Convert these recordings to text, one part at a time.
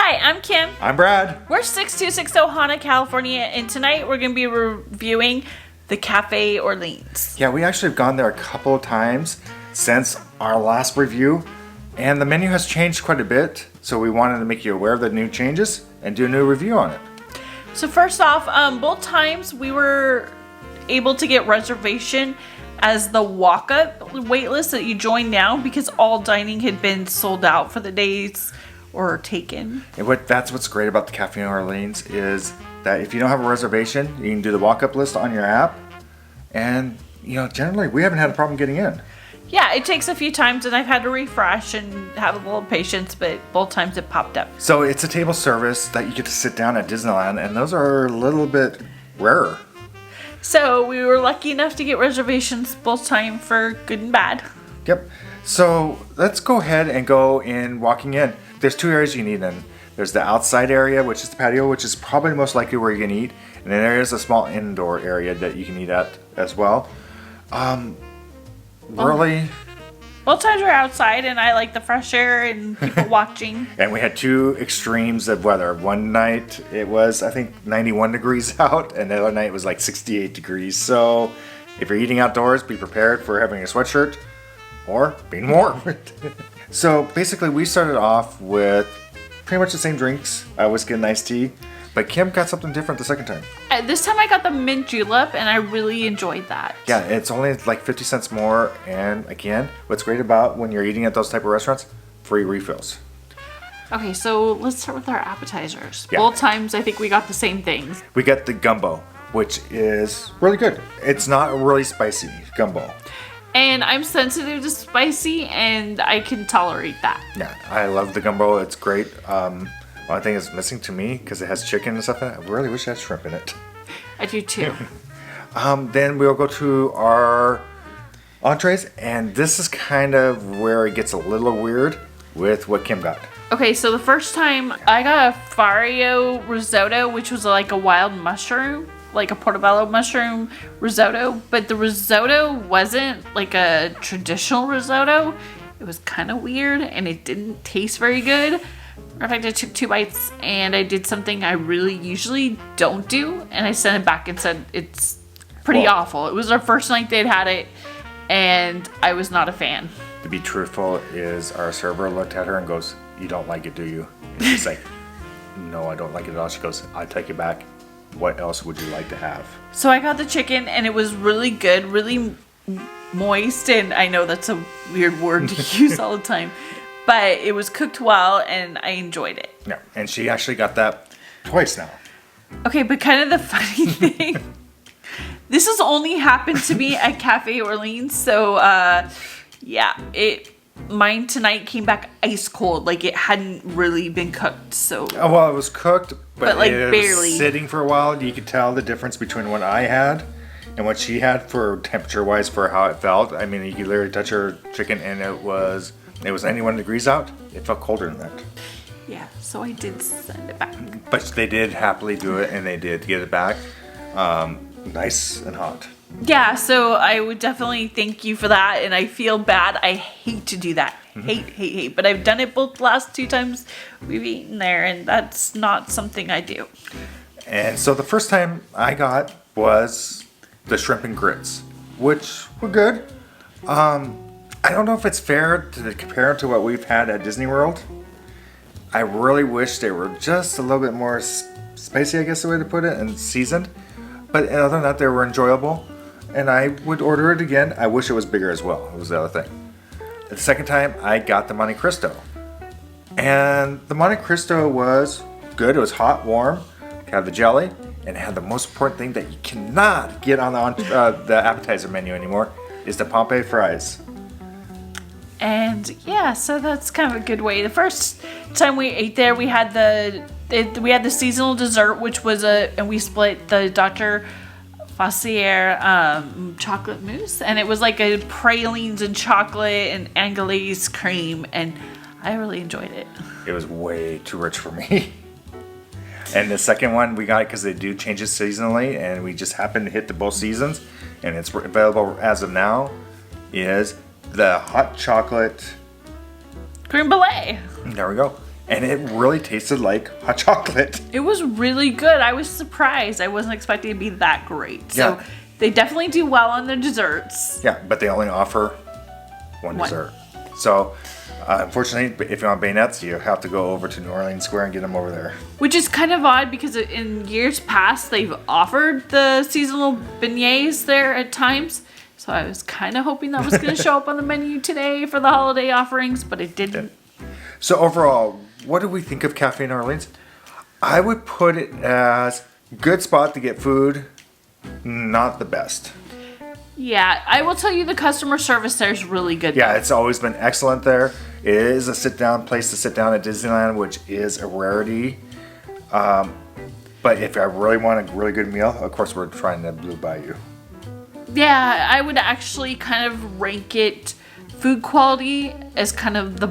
Hi, I'm Kim. I'm Brad. We're 6260 Ohana, California, and tonight we're going to be reviewing the Cafe Orleans. Yeah, we actually have gone there a couple of times since our last review, and the menu has changed quite a bit, so we wanted to make you aware of the new changes and do a new review on it. So first off, both times we were able to get reservation as the walk-up waitlist that you join now because all dining had been sold out for the days or taken. And that's what's great about the Cafe Orleans is that if you don't have a reservation, you can do the walk-up list on your app, and generally we haven't had a problem getting in. Yeah, it takes a few times and I've had to refresh and have a little patience, but both times it popped up. So it's a table service that you get to sit down at Disneyland, and those are a little bit rarer. So we were lucky enough to get reservations both time for good and bad. Yep. So let's go ahead and go in walking in. There's two areas you need in. There's the outside area, which is the patio, which is probably most likely where you're going to eat. And then there is a small indoor area that you can eat at as well. Really? Both times we're outside and I like the fresh air and people watching. And we had two extremes of weather. One night it was, I think, 91 degrees out, and the other night it was like 68 degrees. So if you're eating outdoors, be prepared for having a sweatshirt or being warm. So basically we started off with pretty much the same drinks, whiskey and iced tea, but Kim got something different the second time. This time I got the mint julep and I really enjoyed that. Yeah, it's only like 50 cents more, and again, what's great about when you're eating at those type of restaurants, free refills. Okay, so let's start with our appetizers. Yeah. Both times I think we got the same things. We got the gumbo, which is really good. It's not a really spicy gumbo. And I'm sensitive to spicy and I can tolerate that. Yeah, I love the gumbo. It's great. One thing is missing to me, because it has chicken and stuff in it, I really wish it had shrimp in it. I do too. Then we'll go to our entrees, and this is kind of where it gets a little weird with what Kim got. Okay, so the first time I got a fario risotto, which was like a wild mushroom, like a portobello mushroom risotto, but the risotto wasn't like a traditional risotto. It was kind of weird and it didn't taste very good. In fact, I took 2 bites and I did something I really usually don't do, and I sent it back and said it's pretty awful. It was our first night they'd had it and I was not a fan. To be truthful, is our server looked at her and goes, "You don't like it, do you?" And she's like, "No, I don't like it at all." She goes, "I take it back. What else would you like to have?" So I got the chicken and it was really good, really moist, and I know that's a weird word to use all the time, but it was cooked well and I enjoyed it. Yeah, and she actually got that twice now. Okay, but kind of the funny thing, this has only happened to me at Cafe Orleans, so mine tonight came back ice cold, like it hadn't really been cooked. So Oh, well, it was cooked, but like it barely. was sitting for a while. You could tell the difference between what I had and what she had for temperature-wise for how it felt. I mean, you could literally touch her chicken and it was 91 degrees out. It felt colder than that. yeah, so I did send it back. But they did happily do it, and they did get it back nice and hot. Yeah, so I would definitely thank you for that, and I feel bad. I hate to do that. Hate. But I've done it both the last 2 times we've eaten there, and that's not something I do. And so the first time I got was the shrimp and grits, which were good. I don't know if it's fair to compare to what we've had at Disney World. I really wish they were just a little bit more spicy, I guess the way to put it, and seasoned. But other than that, they were enjoyable, and I would order it again. I wish it was bigger as well. It was the other thing. The second time, I got the Monte Cristo, and the Monte Cristo was good. It was hot, warm, had the jelly, and it had the most important thing that you cannot get on the appetizer menu anymore is the Pompeii fries. And yeah, so that's kind of a good way. The first time we ate there, we had the seasonal dessert, which was and we split the Dr. Fossier chocolate mousse, and it was like a pralines and chocolate and Anglaise cream, and I really enjoyed it. It was way too rich for me. And the second one we got because they do change it seasonally, and we just happened to hit both seasons, and it's available as of now, is the hot chocolate Creme brulee. There we go. and it really tasted like hot chocolate. It was really good. I was surprised. I wasn't expecting it to be that great. So Yeah. they definitely do well on their desserts. Yeah, but they only offer one dessert. So, unfortunately, if you want bayonets, you have to go over to New Orleans Square and get them over there. Which is kind of odd because in years past, they've offered the seasonal beignets there at times. So I was kind of hoping that was going to show up on the menu today for the holiday offerings, but it didn't. So overall, what do we think of Cafe in Orleans? I would put it as good spot to get food, not the best. Yeah, I will tell you the customer service there is really good. Yeah, it's always been excellent there. It is a sit-down place to sit down at Disneyland, which is a rarity. But if I really want a really good meal, of course, we're trying the Blue Bayou. Yeah, I would actually kind of rank it food quality as kind of the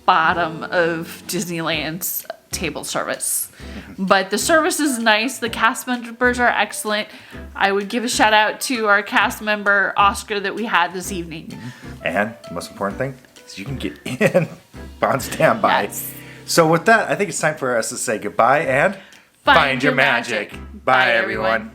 bottom of Disneyland's table service. But the service is nice. The cast members are excellent. I would give a shout out to our cast member, Oscar, that we had this evening. And the most important thing is you can get in on standby. Yes. So with that, I think it's time for us to say goodbye and Find your magic. Bye, everyone.